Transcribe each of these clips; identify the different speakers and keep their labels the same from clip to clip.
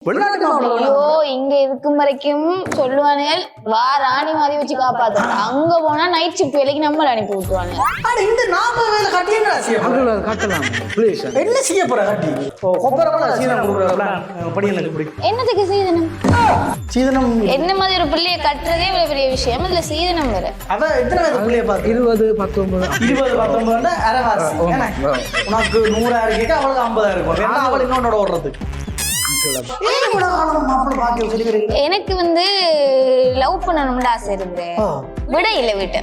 Speaker 1: ஐயோ இங்க இருக்கும் வரைக்கும் சொல்லுவானுகள் வா ராணி மாதிரி வச்சு காப்பாத்துறாங்க. அங்க போனா நைட் ஷிஃப்ட் வேலைக்கு நம்மள அனுப்பி விட்டுருவாங்க.
Speaker 2: இந்த 40 வேலை கட்டி என்ன செய்ய போற?
Speaker 3: கட்டலாம் ப்ளீஸ்.
Speaker 2: என்ன செய்ய போற கட்டி? கொப்பரப்பட சீதனம் கொடுக்குறல படி எனக்கு பிடிக்கும்.
Speaker 1: என்னத்துக்கு சீதனம்?
Speaker 2: சீதனம்
Speaker 1: என்ன மாதிரி ஒரு பிள்ளைய கட்டுறதே இவ்வளவு பெரிய விஷயம். இதுல சீதனம் வேற.
Speaker 2: அத எத்தனை வயசு பிள்ளைய பாத்து?
Speaker 3: 20 19
Speaker 2: அரைவாசி. உனக்கு 100 கேட்க அவளுக்கு 50 இருக்கும். என்ன அவள் இன்னொன்னோட ஓடுறது?
Speaker 1: எனக்கு வந்து லவ் பண்ணணும்னு ஆசை இருந்து விட இல்ல வீட்டை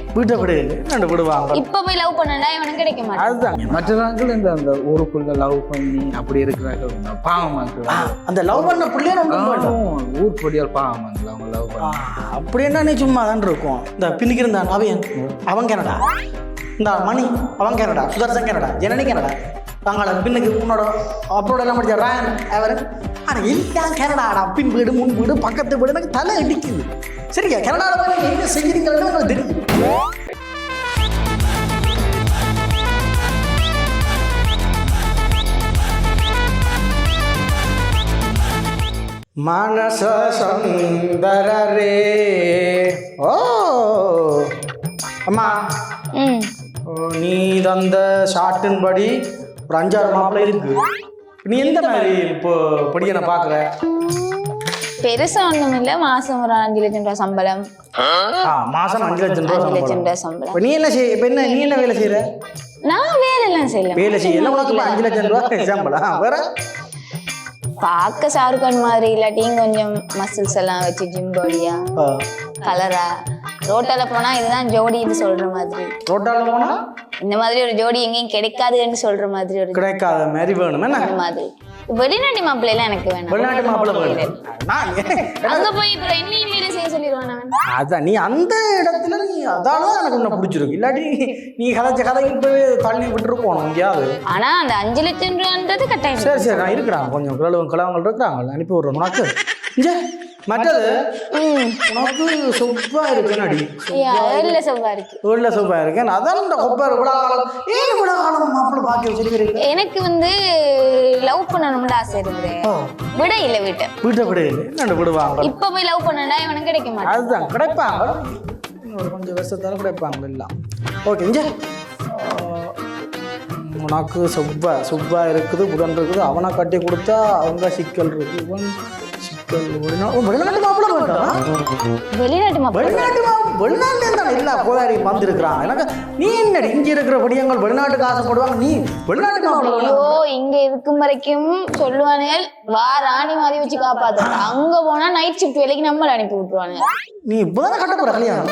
Speaker 2: விடுவாங்க.
Speaker 1: இப்ப போய் லவ் பண்ணா இவனுக்கு கிடைக்க மாட்டேன்.
Speaker 3: அதுதான் மற்றவர்கள் இந்த அந்த ஊருக்குள்ள லவ் பண்ணி அப்படி இருக்கிறாங்க பாவமா இருக்கிறாங்க.
Speaker 2: அந்த லவ் பண்ண பிள்ளைய
Speaker 3: ஊர் பொடியால் பாவமா அவங்க லவ் பண்ண
Speaker 2: அப்படி என்ன நீ சும்மா தான் இருக்கும். இந்த பின்னிக்கு இருந்தான் அவன் கனடா, இந்த மணி அவன் Canada, Sudarshan Canada, Janani Canada, தாங்கள பின்னுக்கு உன்னோட அப்ரோட எல்லாம் முடிச்ச ராயன் அவன். ஆனால் எல்லாம் கனடாடா, பின் வீடு முன் வீடு பக்கத்து வீடு எனக்கு தலை அடிக்குது. சரியா கனடாவில் போய் நீங்கள் என்ன செஞ்சுருக்கீங்கன்னு எனக்கு தெரியும். மனச சுந்தரரே ஓ அம்மா நீ தந்த ஷார்ட்டின் படி ஒரு 5-6 மாப்பிள்ளை இருக்கு. நீ எந்த மாதிரி இப்போ படிக்க பாக்குற?
Speaker 1: பெருசா ஒண்ணும் இல்ல. மாசம் ஒரு 5 லட்சம் ரூபாய் சம்பளம்.
Speaker 2: மாசம் 5 லட்சம் ரூபாய்
Speaker 1: சம்பளம்.
Speaker 2: நீ என்ன செய்ய? இப்ப என்ன நீ என்ன வேலை செய்யற?
Speaker 1: நான் வேலை எல்லாம் செய்யல.
Speaker 2: வேலை செய்யல. உனக்கு 5 லட்சம் ரூபாய் சம்பளம் வேற?
Speaker 1: பார்க்க ஷாருக்கான் மாதிரி இல்லாட்டியும் கொஞ்சம் மசில்ஸ் எல்லாம் வச்சு ஜிம் பாடியா கலரா ரோட்டால போனா இதுதான் ஜோடி இது சொல்ற மாதிரி.
Speaker 2: ரோட்டால போனா
Speaker 1: இந்த மாதிரி ஒரு ஜோடி எங்கேயும் கிடைக்காதுன்னு சொல்ற மாதிரி ஒரு
Speaker 2: கிடைக்காத மாதிரி வேணும்.
Speaker 1: அந்த மாதிரி வெளிநாட்டு மாப்பிள்ளை எல்லாம் எனக்கு வேணும்.
Speaker 2: வெளிநாட்டு மாப்பிள்ளை
Speaker 1: அங்க போய் இப்ப என்னையும் வேலை செய்ய சொல்லிடுவான்.
Speaker 2: அதான் நீ அந்த இடத்துல நீ அதானதான் எனக்கு உன்னை பிடிச்சிருக்கு. இல்லாட்டி நீ கதை இப்பவே தள்ளி விட்டுட்டு போகணும் எங்கேயாவது.
Speaker 1: ஆனா அந்த 5 லட்சம் ரூபான்றது கட்டாயம்.
Speaker 2: சரி நான் இருக்கிறான் கொஞ்சம் கிழவங்க இருக்கிறாங்க அனுப்பி விடுறோம். உனக்கு மற்றது உனக்கு சொப்பா இருக்கு நடி சொப்பா இருக்கேன். அதான் இந்த கொப்பர் விடாகாலம் மாப்பிள்ளை பாக்கி வச்சிருக்கிறீங்க.
Speaker 1: எனக்கு வந்து லவ் பண்ணணும்னு ஆசை இருந்து விட இல்ல வீட்டை
Speaker 2: விட என்ன விடுவாங்க.
Speaker 1: இப்ப போய் லவ் பண்ணா இவனுக்கு கிடைக்க மாட்டேன்.
Speaker 2: அதுதான் கிடைப்பாங்க. ஒரு கொஞ்சம் வருஷத்தால கிடைப்பாங்க எல்லாம். ஓகே உனக்கு சுப்பா இருக்குது புதன் இருக்குது. அவனை கட்டி கொடுத்தா அவங்க சிக்கல் இருக்கு. வெளிநாட்டு எல்லா கோதாரி வந்திருக்கிறான். எனக்கு நீ என்னடி இங்க இருக்கிற படியங்கள் வெளிநாட்டுக்கு ஆசைப்படுவாங்க. நீ வெளிநாட்டுக்கு
Speaker 1: ஐயோ இங்க இருக்கும் வரைக்கும் சொல்லுவானுகள் வா ராணி மாதிரி வச்சு காப்பாத்துறாங்க. அங்க போனா நைட் ஷிஃப்ட் வேலைக்கு நம்மள அனுப்பி விட்டுருவாங்க.
Speaker 2: நீ இப்பதானே கட்ட போற கல்யாணம்?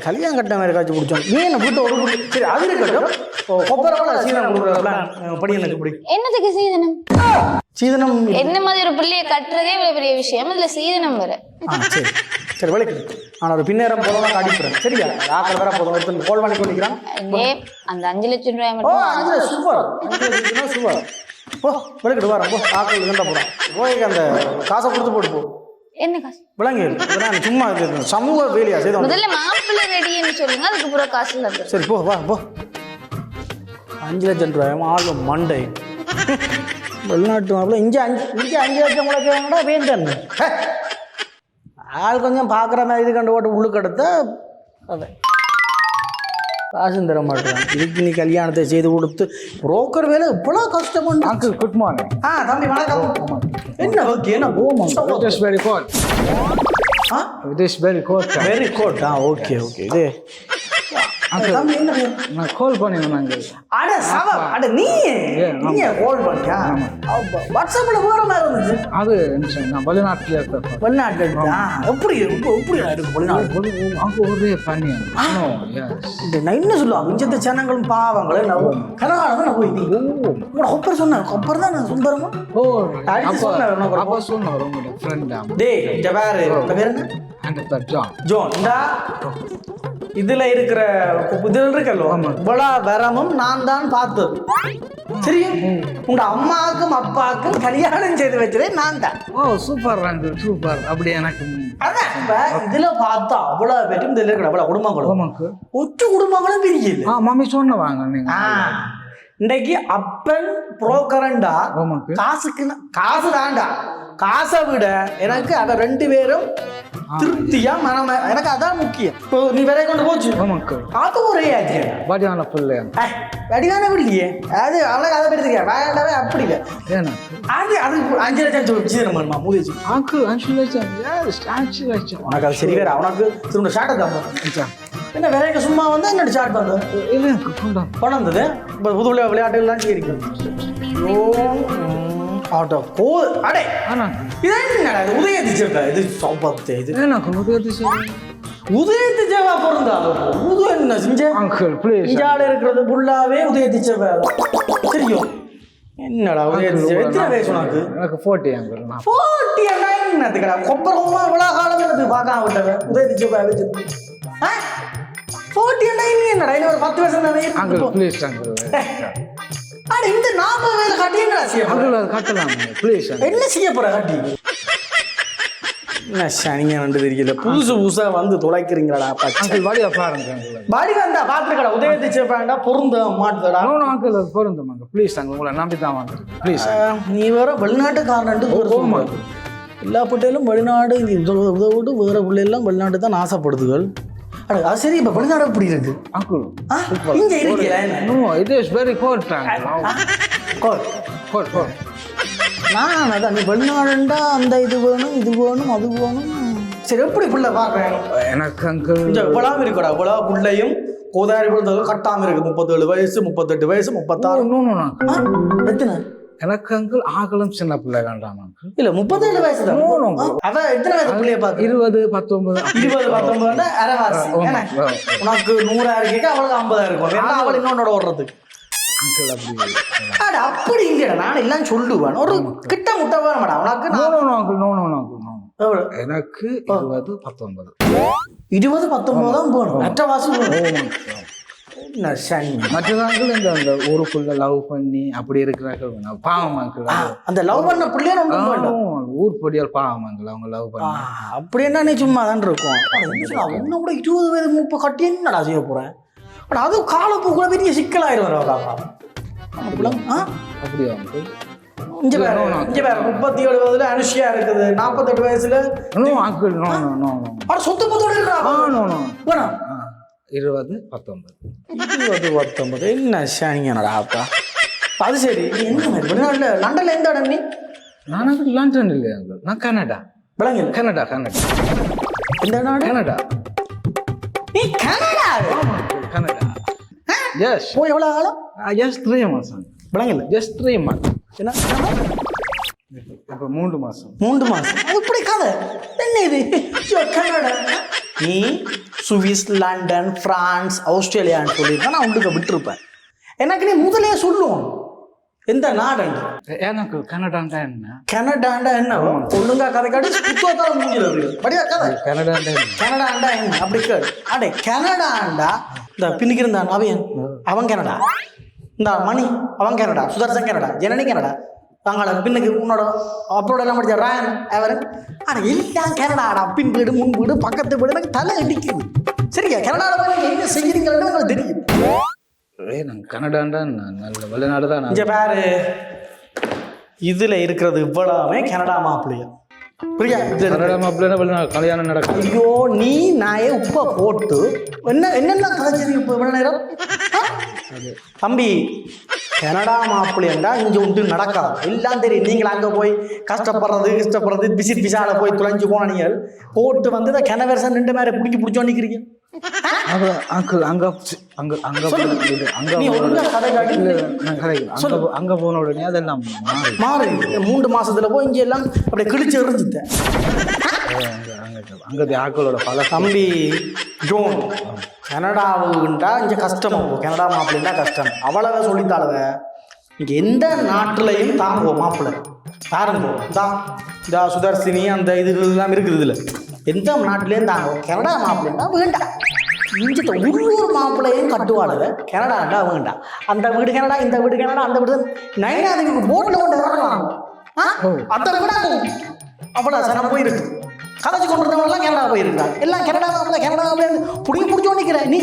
Speaker 2: கல்யாணம் கட்ட மாதிரி காய்ச்சி பிடிச்சோம். நீ என்ன வீட்டை ஒரு சரி அது இருக்கட்டும். கொப்பரப்பட சீதனம் கொடுக்குற படி எனக்கு பிடிக்கும்.
Speaker 1: என்னத்துக்கு சீதனம்?
Speaker 2: சீதனம்
Speaker 1: என்ன மாதிரி ஒரு பிள்ளைய கட்டுறதே இவ்வளவு பெரிய விஷயம். இதுல சீதனம் வேற.
Speaker 2: சரி வலிக்கு நான் ஒரு பின்னேரம் போலாம் அடிப்பேன். சரியா ஆக்கள் வேற போதும். ஒருத்தன் கோல் பண்ணி கொண்டிருக்கிறான்.
Speaker 1: அந்த 5 லட்சம் ரூபாய் மட்டும்
Speaker 2: சூப்பர். 5 லட்சம் சூப்பர். போ வலிக்கிட்டு வரேன். போ ஆக்கள் இருந்தா போறான். போய் அந்த காசை கொடுத்து போட்டு போ.
Speaker 1: என்ன காசு?
Speaker 2: விளங்கு சும்மா சமூக வேலையா செய்த
Speaker 1: முதல்ல மாப்பிள்ளை ரெடின்னு சொல்லுங்க. அதுக்கு பூரா காசு இல்லை.
Speaker 2: சரி போ வா போ. 5 லட்சம் ரூபாய் ஆளு மண்டை. வெளிநாட்டு மாப்பிள்ள இங்கே 5 லட்சம் முளைக்கிறவங்கடா வேந்தன். ஆள் கொஞ்சம் பார்க்குற மாதிரி இது கண்டு ஓட்டு உள்ளுக்கு எடுத்தா அதான் காசும் தர மாட்டேன். இதுக்கு நீ கல்யாணத்தை செய்து கொடுத்து புரோக்கர் வேலை இவ்வளோ கஷ்டப்பட்டு.
Speaker 3: Uncle good morning.
Speaker 2: தம்பி வணக்கம். என்ன ஓகே என்ன
Speaker 3: it is very good. It is very good.
Speaker 2: Very good. Okay இது தம்பி என்ன
Speaker 3: நான் கால் பண்ணினேன்.
Speaker 2: அட சவா அட நீ கால் பண்ணியா? வாட்ஸ்அப்ல வேற மாதிரி இருந்துச்சு.
Speaker 3: அது நான் வெளிநாட்டில் இருக்கேன்.
Speaker 2: வெளிநாட்டில் இருக்கா? எப்படி இருக்கு வெளிநாடு?
Speaker 3: அங்கே ஒரே பண்ணி
Speaker 2: நான் என்ன சொல்லுவாங்க இஞ்சத்த சேனங்களும் பாவங்களே கனகாலம் போய் உங்களோட கொப்பர் சொன்னேன். கொப்பர் தான் நான் சுந்தரமா
Speaker 3: அப்போ சொன்னார் உங்களோட ஃப்ரெண்டா.
Speaker 2: டே ஜபாரு பேர்
Speaker 3: என்ன?
Speaker 2: ஜோன். இதுல இருக்கிற இதுல இருக்கல்லோ இவ்வளோ வரமும் நான் தான் பார்த்தது. சரி உங்க அம்மாவுக்கும் அப்பாவுக்கும் கல்யாணம் செய்து வச்சதே நான் தான்.
Speaker 3: Super super. அப்படி எனக்கு
Speaker 2: அதான் இதுல பார்த்தா அவ்வளவு பேரும் இதுல இருக்கிற அவ்வளவு குடும்பங்களும் ஒற்று குடும்பங்களும் பிரியல.
Speaker 3: மம்மி சொன்னவாங்க நீங்க
Speaker 2: இன்றைக்கு அப்பன் புரோக்கரண்டா
Speaker 3: ஆமாக்கு
Speaker 2: காசு தாண்டா. காசை விட எனக்கு அவ 2 பேரும் திருப்தியா மனம எனக்கு அதான் முக்கியம். இப்போ நீ வேற கொண்டு போச்சு
Speaker 3: ஆமாக்கு
Speaker 2: அது ஒரே ஆச்சு
Speaker 3: வடிவான பிள்ளை
Speaker 2: வடிவான இல்லையே அது அவளுக்கு அதை படுத்துக்க வேண்டாவே அப்படி இல்லை.
Speaker 3: ஏன்னா
Speaker 2: அது 5 லட்சம் சீரமா மூதிச்சு
Speaker 3: அங்கிள் 5 லட்சம் 5 லட்சம்
Speaker 2: உனக்கு அது சரி வேற அவனுக்கு திரும்ப ஷார்ட்டை தான் என்ன வேற எங்க சும்மா வந்து என்னோட ஷார்ட் வந்து
Speaker 3: இல்லை கொண்டு
Speaker 2: வந்தது. இப்போ புது விளையாட்டுலாம் சரி ஆட்டோ கோ அடே
Speaker 3: ஆனா
Speaker 2: இது என்னடா இது உதயதிச்சவா இது சம்பத்து இது
Speaker 3: எனக்கு
Speaker 2: உதயதிச்சவா பொருந்தா உது என்ன செஞ்ச
Speaker 3: அங்கிள் ப்ளீஸ்
Speaker 2: இஞ்சால இருக்கிறது ஃபுல்லாவே உதயதிச்சவா தெரியும். என்னடா உதயதிச்சவா எத்தனை வயசு உனக்கு?
Speaker 3: எனக்கு 40 அங்கிள்
Speaker 2: 40 என்னதுக்கடா கொப்பரமா இவ்வளோ காலம் எனக்கு பார்க்காம விட்டவன் உதயதிச்சவா வச்சு 40 என்னடா இன்னும் ஒரு 10 வருஷம் தானே
Speaker 3: அங்கிள் ப்ளீஸ் அங்கிள்
Speaker 2: அட இந்த 40 வயது கட்டி என்ன செய்ய போற?
Speaker 3: அங்கிள் அது கட்டலாம் ப்ளீஸ்
Speaker 2: என்ன செய்ய போற கட்டி? என்ன சனிங்க நண்டு தெரியல புதுசா வந்து தொலைக்கிறீங்களா பச்சை
Speaker 3: அங்கிள் வடிவா பாருங்க அங்கிள்
Speaker 2: பாடி வந்தா பாத்துக்கடா உதயதிச்சவாண்டா பொருந்த மாட்டுதடா.
Speaker 3: அங்கிள் அது பொருந்தும் அங்கிள் ப்ளீஸ் அங்கிள் உங்களை நம்பி தான் வாங்குறேன் ப்ளீஸ்
Speaker 2: நீ வேற வெளிநாட்டுக்காரன்ட்டு போமா எல்லா பிள்ளைகளும் வெளிநாடு விட்டு வேற பிள்ளைலாம் வெளிநாட்டு தான் ஆசைப்படுதுகள். அட அது சரி இப்போ வெளிநாடு எப்படி இருக்கு
Speaker 3: அங்கிள்
Speaker 2: இங்க இருக்கீங்களா?
Speaker 3: No it is very good good
Speaker 2: நான் அதான் நீ வெளிநாடுண்டா அந்த இது வேணும் இது வேணும் அது வேணும். சரி எப்படி பிள்ளை பார்க்குறேன்
Speaker 3: எனக்கு அங்கிள்
Speaker 2: கொஞ்சம் இவ்வளவு இருக்கடா இவ்வளோ பிள்ளையும் கோதாரி பிள்ளைகளும் கட்டாமல் இருக்கு 37 வயசு 38 வயசு 36 எத்தனை
Speaker 3: எனக்கு அங்கிள் ஆகலும் சின்ன பிள்ளை வேண்டாம் அங்கிள்
Speaker 2: இல்ல 37 வயசு தான் அதான் எத்தனை வயசு பிள்ளைய பார்த்து
Speaker 3: 20 19
Speaker 2: 19 அரைவாசி உனக்கு 100 இருக்கு அவளுக்கு 50 இருக்கும் அவள் இன்னொன்னோட ஓடுறதுக்கு
Speaker 3: அங்கிள் அப்படி
Speaker 2: அப்படி இல்லைடா நான் எல்லாம் சொல்லுவேன் ஒரு கிட்ட முட்டை வேணும் மேடம் உனக்கு
Speaker 3: நோ எனக்கு 20 19
Speaker 2: தான் போகணும் மற்ற வாசி
Speaker 3: மற்றதாங்கள் இந்த ஊருக்குள்ள லவ் பண்ணி அப்படி இருக்கிறார்கள் பாவம் அங்கிள்
Speaker 2: அந்த லவ் பண்ண பிள்ளைய
Speaker 3: ஊர் பொடியால் பாவம் அங்கிள் அவங்க லவ் பண்ண
Speaker 2: அப்படி என்ன நீ சும்மா தான் இருக்கும் இன்னும் கூட 20 வயது 30 கட்டி என்னடா செய்ய போறேன். ஆனால் அதுவும் காலப்போக்குள்ள பெரிய சிக்கலாயிரும்
Speaker 3: அப்படியா அங்கிள்
Speaker 2: இங்க வேற 37 வயதுல அனுஷியா இருக்குது 48 வயசுல
Speaker 3: அங்கிள்
Speaker 2: சொத்து பத்தோட இருக்கா
Speaker 3: 20 19
Speaker 2: என்ன சாணிங்கடா அப்பா அது சரி என்ன மாதிரி வெளிநாட்டுல லண்டன்ல எந்த இடம் நீ?
Speaker 3: நான் அங்கிள் லண்டன் இல்லையா அங்கிள் நான் கனடா
Speaker 2: விளங்கல்
Speaker 3: கனடா
Speaker 2: எந்த நாடு?
Speaker 3: கனடா
Speaker 2: நீ கனடா
Speaker 3: கனடா எஸ்
Speaker 2: போய் எவ்வளவு காலம்?
Speaker 3: ஜஸ்ட் 3 மாசம்
Speaker 2: விளங்கல்
Speaker 3: ஜஸ்ட் 3 மாசம்
Speaker 2: என்ன
Speaker 3: இப்போ 3 மாசம்
Speaker 2: அது இப்படி கதை என்ன இது கனடா நீ சுவிஸ் லண்டன் பிரான்ஸ் ஆஸ்திரேலியான்னு சொல்லியிருந்தா நான் உங்களுக்கு விட்டுருப்பேன். எனக்கு நீ முதலே சொல்லுவோம் எந்த நாடுண்டு
Speaker 3: எனக்கு கனடாண்டா என்ன
Speaker 2: கனடாண்டா என்ன ஒழுங்கா கதை காட்டி புத்தகத்தால் முடிஞ்சது படியா கதை கனடாண்டா என்ன அப்படி கேடு அடே கனடாண்டா இந்த பின்னுக்கு இருந்தான் அவன் கனடா இந்த மணி அவன் Canada Sudarshan Canada Janani Canada தாங்கள பின்னுக்கு உன்னோட அப்ரோட எல்லாம் படிச்ச ராயன் அவன் ஆனால் எல்லாம் கனடாடா பின் வீடு முன் வீடு பக்கத்து வீடு எனக்கு தலை அடிக்குது. சரியா கனடாவில் போய் என்ன செய்கிறீங்கன்னு எனக்கு தெரியும்.
Speaker 3: நாங்கள் கனடாண்டா நல்ல வெளிநாடு தான்
Speaker 2: இங்கே பாரு இதுல இருக்கிறது இவ்வளவுமே கனடா மாப்பிள்ளையா புரியா?
Speaker 3: கனடா மாப்பிள்ளை வெளிநாடு கல்யாணம் நடக்கும்.
Speaker 2: ஐயோ நீ நாயே உப்பை போட்டு என்னென்ன கதைச்சது இப்போ இவ்வளோ நேரம் தம்பி கனடா மாப்பிள்ளைண்டா இங்கே ஒன்று நடக்காது எல்லாம் தெரியும். நீங்கள் அங்கே போய் கஷ்டப்படுறது பிசிட் பிசால போய் துளைஞ்சு போன நீங்கள் போட்டு வந்து இந்த கனவரசன் 2 பேரை பிடிச்சோன்னு நிற்கிறீங்க.
Speaker 3: அங்க போன உடனே அதெல்லாம்
Speaker 2: மாறு 3 மாசத்துல போய் இங்க எல்லாம் அப்படியே கிழிச்சு எறிஞ்சுட்டேன்.
Speaker 3: அங்க ஆக்களோட பல
Speaker 2: தம்பி ஜோன் கனடாவுண்டா இங்க கஷ்டமா போ கனடா மாப்பிள்ளைண்டா கஷ்டம் அவ்வளவு சொல்லித்தாளவ இங்க எந்த நாட்டுலையும் தாங்குவோம் மாப்பிள்ளை பாருங்க இந்த சுதர்சினி அந்த இது எல்லாம் இருக்குது இதுல எந்த நாட்டிலையும் தாங்குவோம். கனடா மாப்பிள்ளைண்டா வேண்டாம் இஞ்சிட்ட உள்ளூர் மாப்பிள்ளையும் கட்டுவாளுங்க கனடாண்டா வேண்டாம். அந்த வீடு கனடா இந்த வீடு கனடா அந்த வீடு நைனாதுக்கு போட்டில் கொண்டு வரலாம் அந்த விட அவ்வளோ சனம் போயிருக்கு கதைச்சு கொண்டு வரவங்கலாம் கனடா போயிருக்காங்க எல்லாம் கனடா மாப்பிள்ளை புடிச்சு நிற்கிறேன் நீ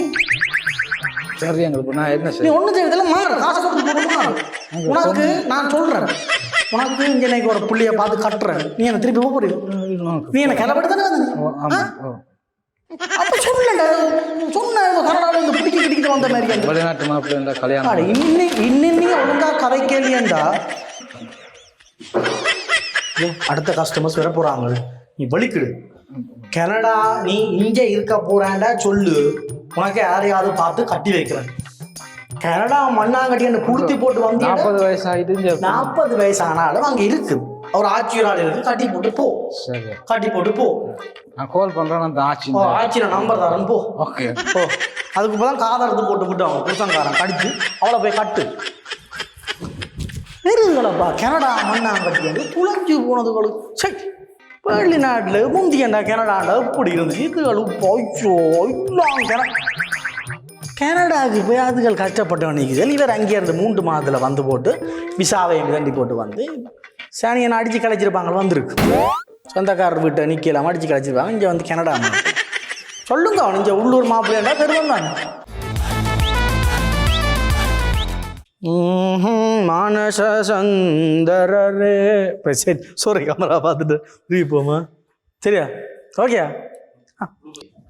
Speaker 3: சரி எங்களுக்கு நான் என்ன
Speaker 2: நீ
Speaker 3: செய்ய
Speaker 2: ஒன்றும் செய்யறதில்ல, மாறு, காசை கொடுத்து போட்டு மாறு. உனக்கு நான் சொல்றேன், உனக்கு இங்க இன்னைக்கு ஒரு புள்ளிய பார்த்து கட்டுறேன், நீ என்ன திருப்பி போக போறீங்க? நீ என்ன கிளப்பட்டு தானே வந்து அப்ப சொன்னேன்டா, சொன்ன கனடாவில் இந்த பிடிக்க கிடிக்கிட்டு வந்த மாதிரி அந்த
Speaker 3: வெளிநாட்டு மாப்பிள்ளை இருந்தா கல்யாணம்
Speaker 2: இன்னும் ஒழுங்கா கதை கேள்வியண்டா. அடுத்த கஸ்டமர்ஸ் வர போறாங்க, நீ வலிக்கிடு. கனடா நீ இங்க இருக்க போறாண்டா சொல்லு, உனக்கு யாரையாவது பார்த்து கட்டி வைக்கிறேன். கனடா மண்ணாங்கட்டி என்ன குடுத்தி போட்டு வந்து
Speaker 3: 40 வயசு ஆயிட்டு
Speaker 2: 40 வயசு ஆனாலும் அங்க இருக்கு ஒரு ஆட்சியர் இருக்கு, கட்டி போட்டு போ.
Speaker 3: சரி
Speaker 2: கட்டி போட்டு போ.
Speaker 3: நான் கால் பண்றேன் அந்த ஆட்சி
Speaker 2: ஆட்சியில நம்பர் தரேன் போ.
Speaker 3: ஓகே
Speaker 2: போ. அதுக்கு இப்பதான் காதறது போட்டு விட்டு அவங்க புருஷங்காரன் கடிச்சு அவளை போய் கட்டு. நெருங்களப்பா கனடா மண்ணாங்கட்டி வந்து புழைஞ்சு போனதுகளும் சரி. வெளிநாட்டில் முந்தியண்டா கனடாண்டா எப்படி இருந்துச்சு இதுகளும் போய்ச்சோ எல்லாம் கனடாவுக்கு போய் அதுகள் கஷ்டப்பட்டவனிக்கு இவர் அங்கேயே இருந்து 3 மாதத்தில் வந்து போட்டு விசாவையும் தண்டி போட்டு வந்து சாணியனை அடித்து கலைச்சிருப்பாங்க வந்திருக்கு. சொந்தக்காரர் வீட்டை நிற்கலாம் அடித்து கலைச்சிருப்பாங்க. இங்கே வந்து கனடா சொல்லுங்க அவன் இங்கே உள்ளூர் மாப்பிள்ளையா தருவாங்க தானே. மானச சந்தரரே சரி சோரி கேமரா பார்த்துட்டு ரீப்போமா சரியா ஓகேயா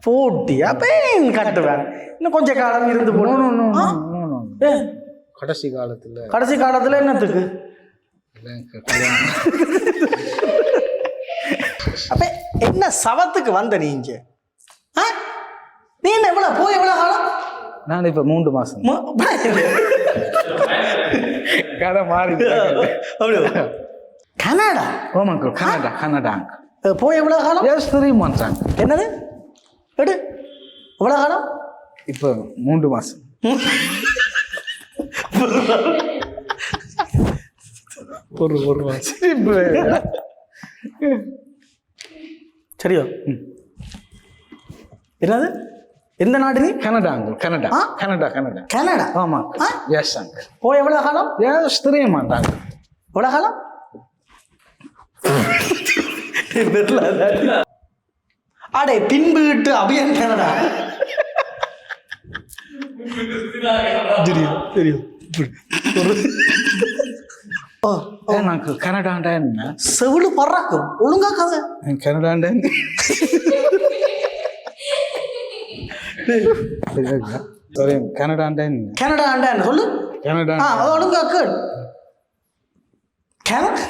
Speaker 2: போட்டியா பெயின் கட்டுவேன் இன்னும் கொஞ்சம் காலம் இருந்து போகணும்.
Speaker 3: கடைசி காலத்துல
Speaker 2: என்னத்துக்கு அப்ப என்ன சவத்துக்கு வந்த நீ இங்க நீ என்ன எவ்வளவு போய் எவ்வளவு காலம்?
Speaker 3: நான் இப்ப 3 மாசம் கதை மாறி
Speaker 2: கனடா.
Speaker 3: ஓமாங்க கனடா
Speaker 2: போய் எவ்வளவு காலம்?
Speaker 3: 3 months
Speaker 2: என்னது எடு எவ்வளவு காலம்?
Speaker 3: இப்போ 3 மாசம். ஒரு மாசம்
Speaker 2: சரியோ? என்னது எந்த நாடு நீ?
Speaker 3: Canada Canada Canada Canada
Speaker 2: Canada.
Speaker 3: ஆமா எஸ் அங்க
Speaker 2: போய் எவ்வளவு காலம்?
Speaker 3: எஸ் 3 months
Speaker 2: எவ்வளவு காலம்? அடே பின்புட்டு அபியன் கனடா தெரியும் தெரியும்.
Speaker 3: எனக்கு கனடாண்டா என்ன
Speaker 2: செவிடு பறாக்கும் ஒழுங்கா கதை.
Speaker 3: கனடாண்டா கனடாண்டா என்ன
Speaker 2: கனடாண்டா என்ன சொல்லு.
Speaker 3: கனடா
Speaker 2: ஒழுங்கா கேள். கனடா